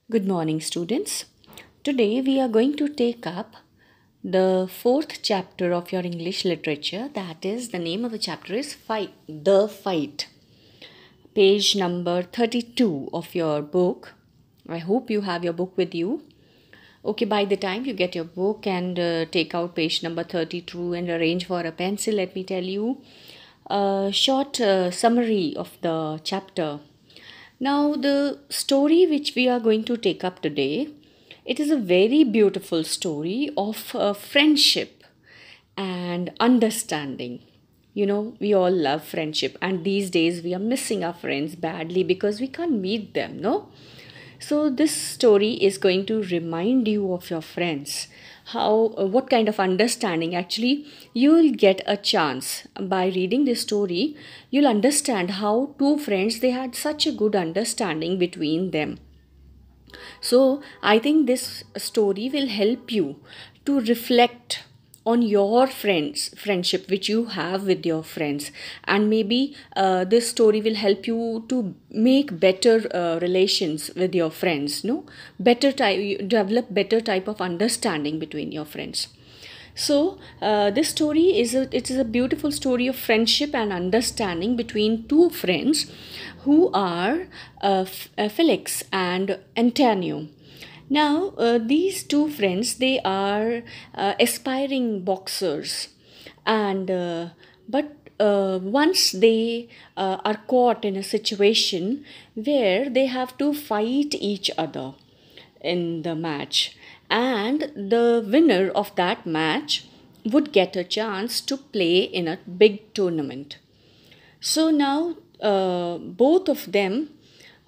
Good morning, students. Today we are going to take up the fourth chapter of your English literature. That is, the name of the chapter is Fight, The Fight. Page number 32 of your book. I hope you have your book with you. Okay, by the time you get your book and take out page number 32 and arrange for a pencil, let me tell you a short summary of the chapter. Now, the story which we are going to take up today, it is a very beautiful story of friendship and understanding. We all love friendship, and these days we are missing our friends badly because we can't meet them, no? So this story is going to remind you of your friends, how what kind of understanding actually you will get a chance by reading this story. You'll understand how two friends, they had such a good understanding between them. So I think this story will help you to reflect on your friendship which you have with your friends, and maybe this story will help you to make better relations with your friends, no, better type, develop better type of understanding between your friends. So this story is a beautiful story of friendship and understanding between two friends who are Felix and Antonio. Now these two friends, they are aspiring boxers, and but once they are caught in a situation where they have to fight each other in the match, and the winner of that match would get a chance to play in a big tournament. So now both of them,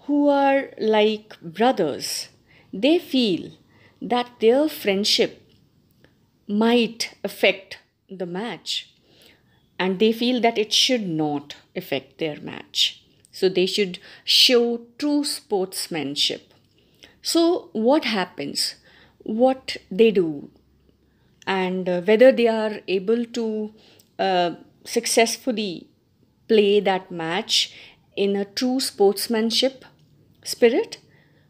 who are like brothers, they feel that their friendship might affect the match, and they feel that it should not affect their match. So they should show true sportsmanship. So, what happens? What they do, and whether they are able to successfully play that match in a true sportsmanship spirit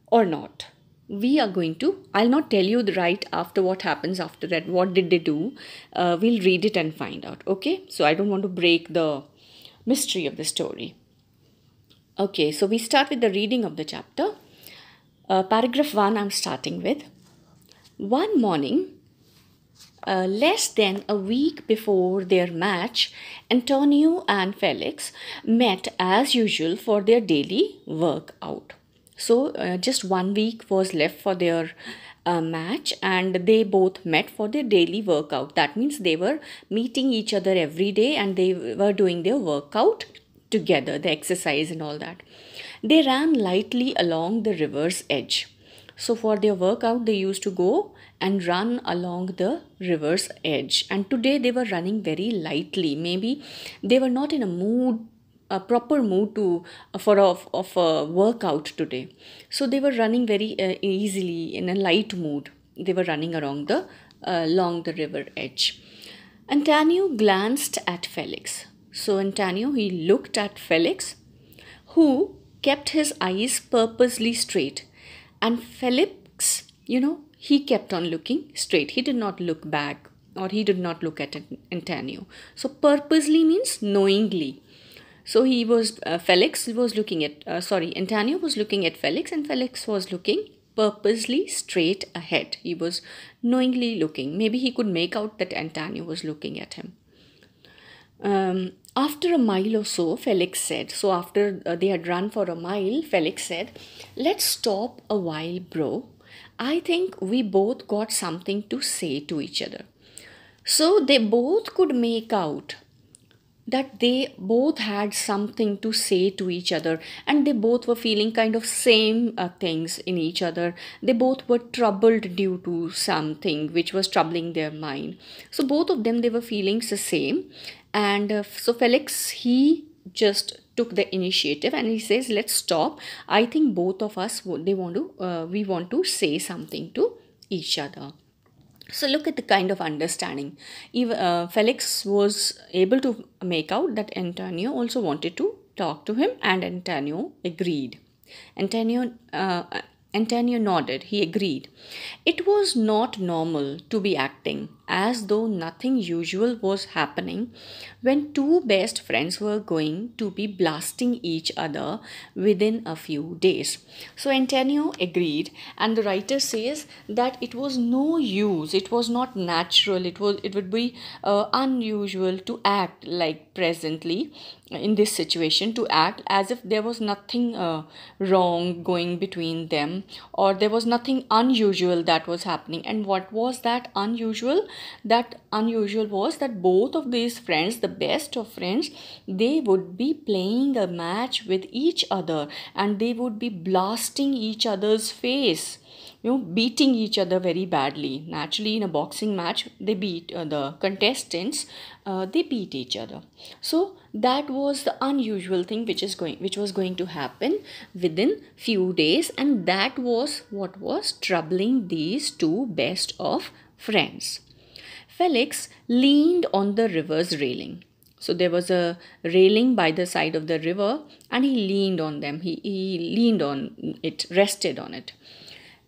or not. We are going to, I'll not tell you the right after what happens after that, what did they do. We'll read it and find out, okay? So, I don't want to break the mystery of the story. Okay, so we start with the reading of the chapter. Paragraph 1, I'm starting with. One morning, less than a week before their match, Antonio and Felix met as usual for their daily workout. So, just 1 week was left for their match, and they both met for their daily workout. That means they were meeting each other every day and they were doing their workout together, the exercise and all that. They ran lightly along the river's edge. So, for their workout, they used to go and run along the river's edge. And today they were running very lightly. Maybe they were not in a mood, a proper mood to of a workout today. So they were running very easily in a light mood. They were running along the river edge. Antonio glanced at Felix. So Antonio, he looked at Felix, who kept his eyes purposely straight. And Felix, he kept on looking straight. He did not look back, or he did not look at Antonio. So purposely means knowingly. So he was, Felix was looking at, Antonio was looking at Felix, and Felix was looking purposely straight ahead. He was knowingly looking. Maybe he could make out that Antonio was looking at him. After a mile or so, Felix said, so after they had run for a mile, Felix said, "Let's stop a while, bro. I think we both got something to say to each other." So they both could make out that they both had something to say to each other, and they both were feeling kind of same things in each other. They both were troubled due to something which was troubling their mind. So both of them, they were feeling the same. And so Felix, he just took the initiative and he says, "Let's stop. I think both of us, we want to say something to each other." So look at the kind of understanding. Felix was able to make out that Antonio also wanted to talk to him, and Antonio agreed. Antonio Antonio nodded. He agreed. It was not normal to be acting as though nothing usual was happening when two best friends were going to be blasting each other within a few days. So Antonio agreed, and the writer says that it was no use, it was not natural, it would be unusual to act like presently in this situation, to act as if there was nothing wrong going between them, or there was nothing unusual that was happening. And what was that unusual? That unusual was that both of these friends, the best of friends, they would be playing a match with each other, and they would be blasting each other's face, beating each other very badly. Naturally, in a boxing match, they beat the contestants, they beat each other. So that was the unusual thing which was going to happen within few days, and that was what was troubling these two best of friends. Felix leaned on the river's railing. So there was a railing by the side of the river, and he leaned on them. He leaned on it, rested on it.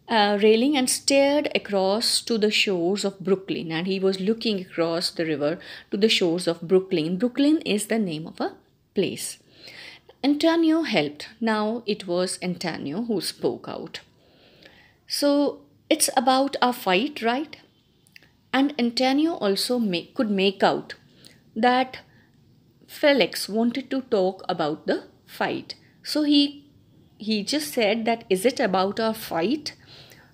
Railing, and stared across to the shores of Brooklyn. And he was looking across the river to the shores of Brooklyn. Brooklyn is the name of a place. Antonio helped. Now it was Antonio who spoke out. So it's about a fight, right? And Antonio also could make out that Felix wanted to talk about the fight. So he just said that, is it about our fight?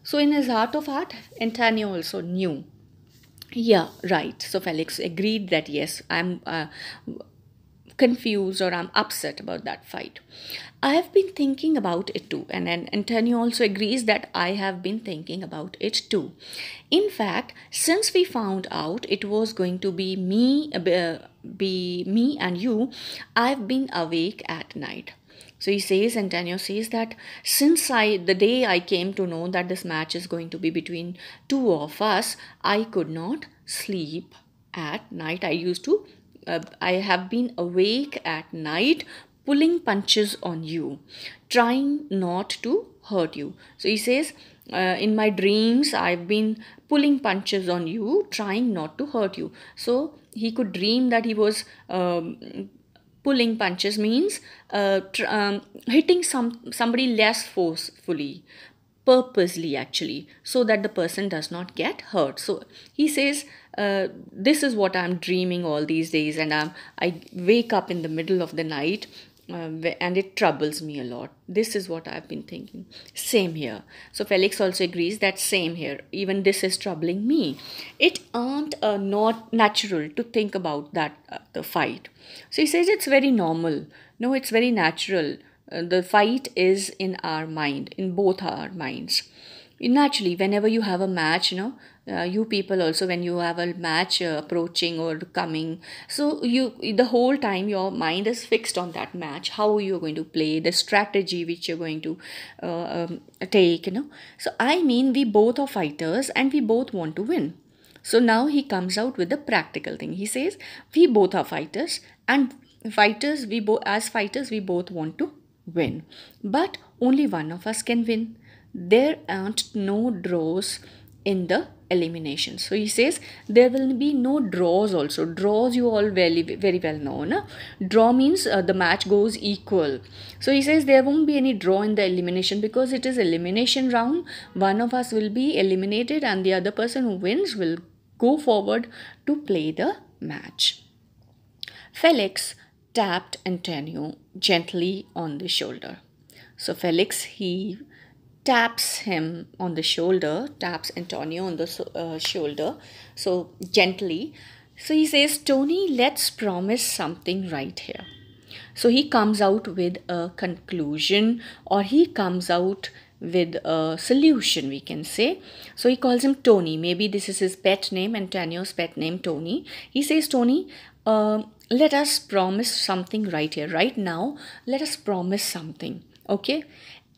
So in his heart of heart, Antonio also knew. Yeah, right. So Felix agreed that yes, I'm confused, or I'm upset about that fight. I have been thinking about it too. And then Antonio also agrees that I have been thinking about it too. In fact, since we found out it was going to be me and you, I've been awake at night. So he says, Antonio says that since the day I came to know that this match is going to be between two of us, I could not sleep at night. I have been awake at night, pulling punches on you, trying not to hurt you. So he says, in my dreams, I've been pulling punches on you, trying not to hurt you. So he could dream that he was pulling punches, means hitting somebody less forcefully, purposely actually, so that the person does not get hurt. So he says, this is what I'm dreaming all these days, and I wake up in the middle of the night, and it troubles me a lot. This is what I've been thinking. Same here. So Felix also agrees that same here. Even this is troubling me. It aren't not natural to think about that the fight. So he says it's very normal. No, it's very natural. The fight is in our mind, in both our minds. Naturally, whenever you have a match, you people also, when you have a match approaching or coming, so the whole time your mind is fixed on that match, how you're going to play, the strategy which you're going to take. So I mean, we both are fighters and we both want to win. So now he comes out with the practical thing. He says we both are fighters, and as fighters we both want to win, but only one of us can win. There aren't no draws in the elimination. So he says there will be no draws also. Draws you all very, very well know. Na? Draw means the match goes equal. So he says there won't be any draw in the elimination, because it is elimination round. One of us will be eliminated and the other person who wins will go forward to play the match. Felix tapped Antonio gently on the shoulder. So Felix, he taps him on the shoulder, taps Antonio on the shoulder, so gently. So he says, Tony, let's promise something right here. So he comes out with a conclusion, or he comes out with a solution, we can say. So he calls him Tony. Maybe this is his pet name, Antonio's pet name, Tony. He says, Tony, let us promise something right here. Right now, let us promise something. Okay?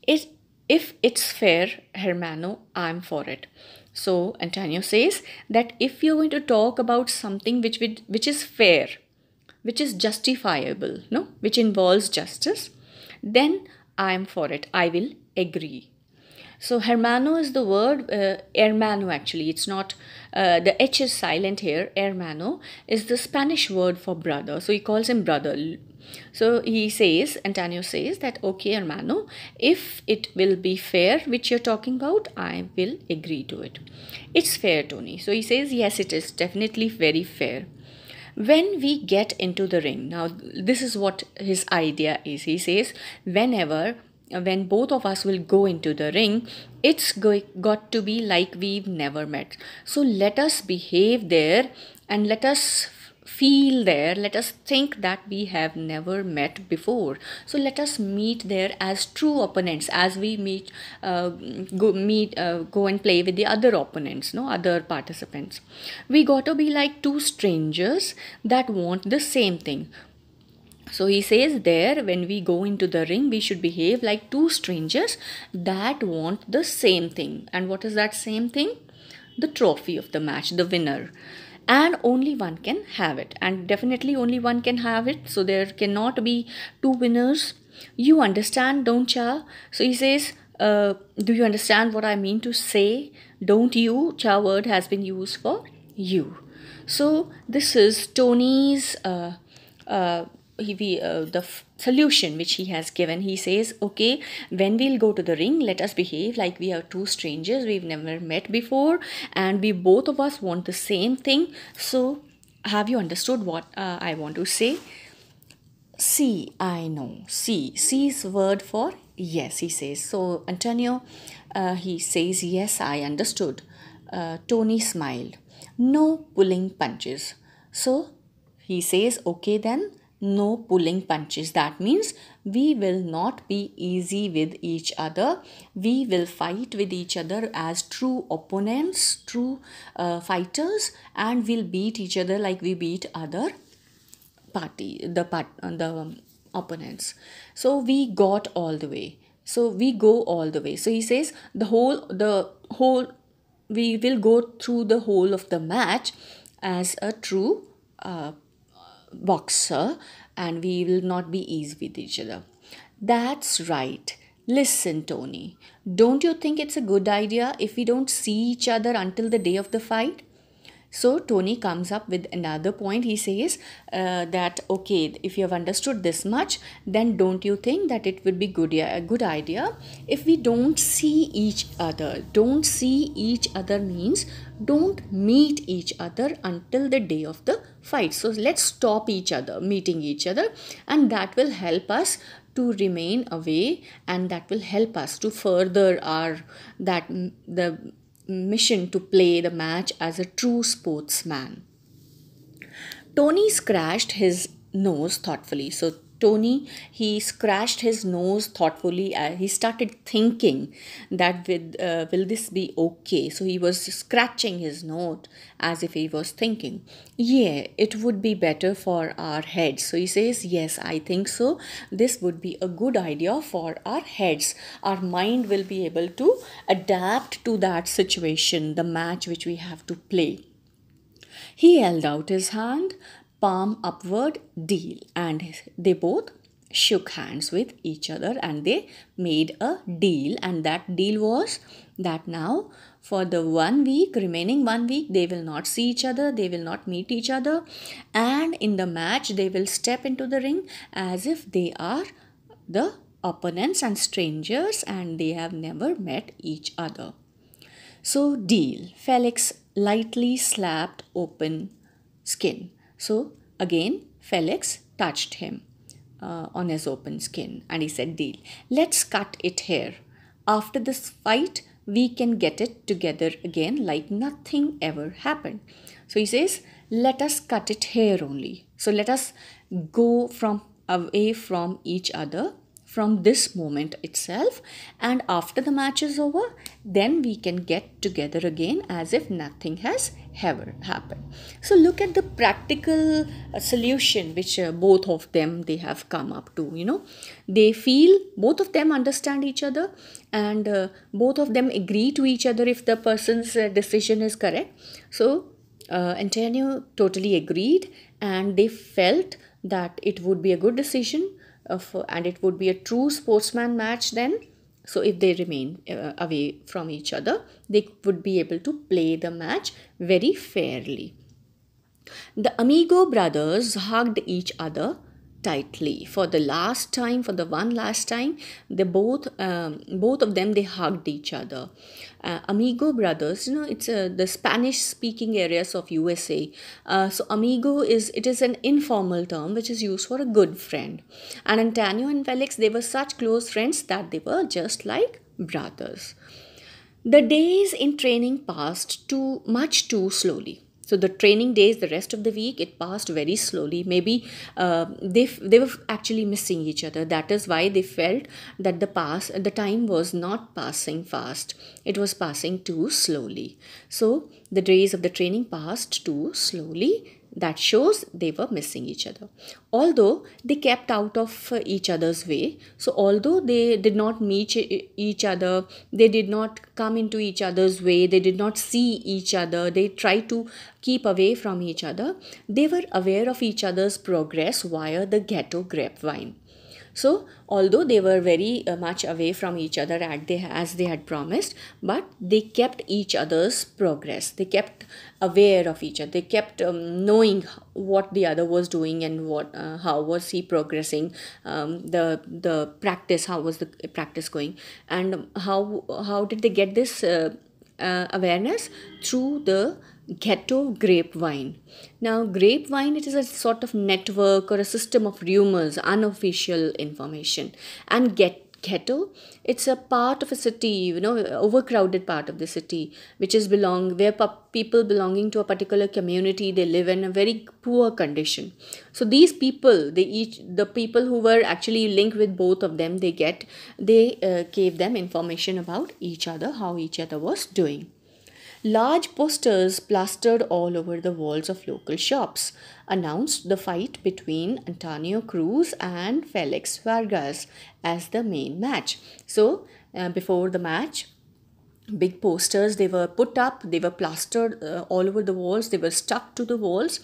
If it's fair, Hermano, I'm for it. So Antonio says that if you're going to talk about something which is fair, which is justifiable, which involves justice, then I'm for it. I will agree. So hermano is the word, hermano actually. It's not, the H is silent here. Hermano is the Spanish word for brother. So he calls him brother. So he says, Antonio says that, okay, hermano, if it will be fair, which you're talking about, I will agree to it. It's fair, Tony. So he says, yes, it is definitely very fair. When we get into the ring, now this is what his idea is. He says, when both of us will go into the ring, it's got to be like we've never met. So let us behave there and let us feel there, let us think that we have never met before. So let us meet there as true opponents, as we go and play with the other opponents, no other participants. We got to be like two strangers that want the same thing. So he says there, when we go into the ring, we should behave like two strangers that want the same thing. And what is that same thing? The trophy of the match, the winner. And only one can have it. And definitely only one can have it. So there cannot be two winners. You understand, don't ya? So he says, do you understand what I mean to say? Don't you? Cha word has been used for you. So this is Tony's solution which he has given. He says, okay, when we'll go to the ring, let us behave like we are two strangers we've never met before, and we both of us want the same thing. So have you understood what I want to say? See, I know. See is word for yes, he says. So Antonio, he says, yes, I understood. Tony smiled. No pulling punches. So he says, okay then, no pulling punches. That means we will not be easy with each other. We will fight with each other as true opponents, true fighters, and we'll beat each other like we beat other the opponents. So we got all the way. So we go all the way. So he says the whole we will go through the whole of the match as a true boxer, and we will not be easy with each other. That's right. Listen, Tony, don't you think it's a good idea if we don't see each other until the day of the fight? So Tony comes up with another point. He says that, okay, if you have understood this much, then don't you think that it would be a good idea if we don't see each other? Don't see each other means don't meet each other until the day of the fight. So let's stop meeting each other, and that will help us to remain away, and that will help us to further the mission to play the match as a true sportsman. Tony scratched his nose thoughtfully. So Tony, he scratched his nose thoughtfully. He started thinking that will this be okay? So he was scratching his nose as if he was thinking, yeah, it would be better for our heads. So he says, yes, I think so. This would be a good idea for our heads. Our mind will be able to adapt to that situation, the match which we have to play. He held out his hand, palm upward, deal, and they both shook hands with each other and they made a deal. And that deal was that now for the remaining 1 week, they will not see each other, they will not meet each other, and in the match they will step into the ring as if they are the opponents and strangers and they have never met each other. So deal. Felix lightly slapped open skin. So again, Felix touched him on his open skin and he said, deal. Let's cut it here. After this fight, we can get it together again like nothing ever happened. So he says, let us cut it here only. So let us go away from each other from this moment itself, and after the match is over, then we can get together again as if nothing has ever happened. So look at the practical solution which both of them they have come up to. They feel, both of them understand each other, and both of them agree to each other if the person's decision is correct. So Antonio totally agreed, and they felt that it would be a good decision and it would be a true sportsman match then. So if they remain away from each other, they would be able to play the match very fairly. The Amigo brothers hugged each other tightly for the last time. For the one last time, they both of them, they hugged each other. Amigo brothers, it's the Spanish speaking areas of USA. So amigo is an informal term which is used for a good friend. And Antonio and Felix, they were such close friends that they were just like brothers. The days in training passed too slowly. So the training days, the rest of the week, it passed very slowly. Maybe they were actually missing each other. That is why they felt that the time was not passing fast. It was passing too slowly. So the days of the training passed too slowly. That shows they were missing each other. Although they kept out of each other's way, so although they did not meet each other, they did not come into each other's way, they did not see each other, they tried to keep away from each other, they were aware of each other's progress via the ghetto grapevine. So, although they were very much away from each other as they had promised, but they kept each other's progress. They kept aware of each other. They kept knowing what the other was doing and how was he progressing. The practice, how was the practice going, and how did they get this awareness? Through the ghetto grapevine. Now, grapevine, it is a sort of network or a system of rumors, unofficial information. And ghetto, it's a part of a city, overcrowded part of the city, which is where people belonging to a particular community, they live in a very poor condition. So these people, the people who were actually linked with both of them, they gave them information about each other, how each other was doing. Large posters plastered all over the walls of local shops announced the fight between Antonio Cruz and Felix Vargas as the main match. So, before the match, big posters, they were put up, they were plastered all over the walls, they were stuck to the walls,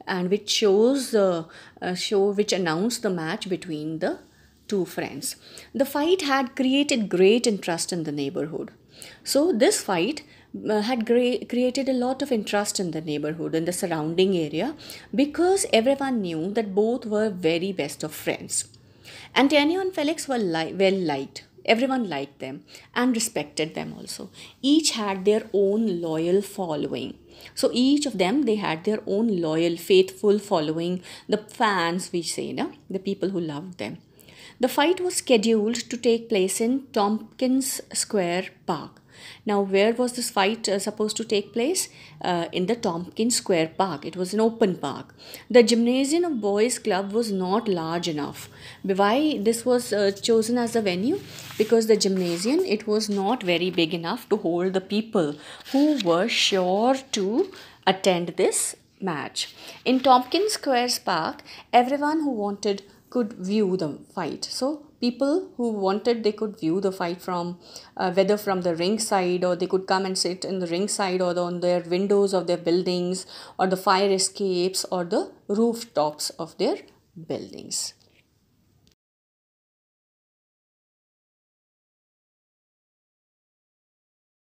and which shows which announced the match between the two friends. The fight had created great interest in the neighborhood. So this fight had created a lot of interest in the neighborhood, in the surrounding area, because everyone knew that both were very best of friends. Antonio and Felix were well liked. Everyone liked them and respected them also. Each had their own loyal following. So each of them, they had their own loyal, faithful following, the fans, we say, the people who loved them. The fight was scheduled to take place in Tompkins Square Park. Now, where was this fight supposed to take place? In the Tompkins Square Park. It was an open park. The gymnasium of Boys Club was not large enough. Why this was chosen as a venue? Because the gymnasium, it was not very big enough to hold the people who were sure to attend this match. In Tompkins Square Park, everyone who wanted could view the fight. So people who wanted, they could view the fight from whether from the ring side, or they could come and sit in the ring side, or on their windows of their buildings, or the fire escapes, or the rooftops of their buildings.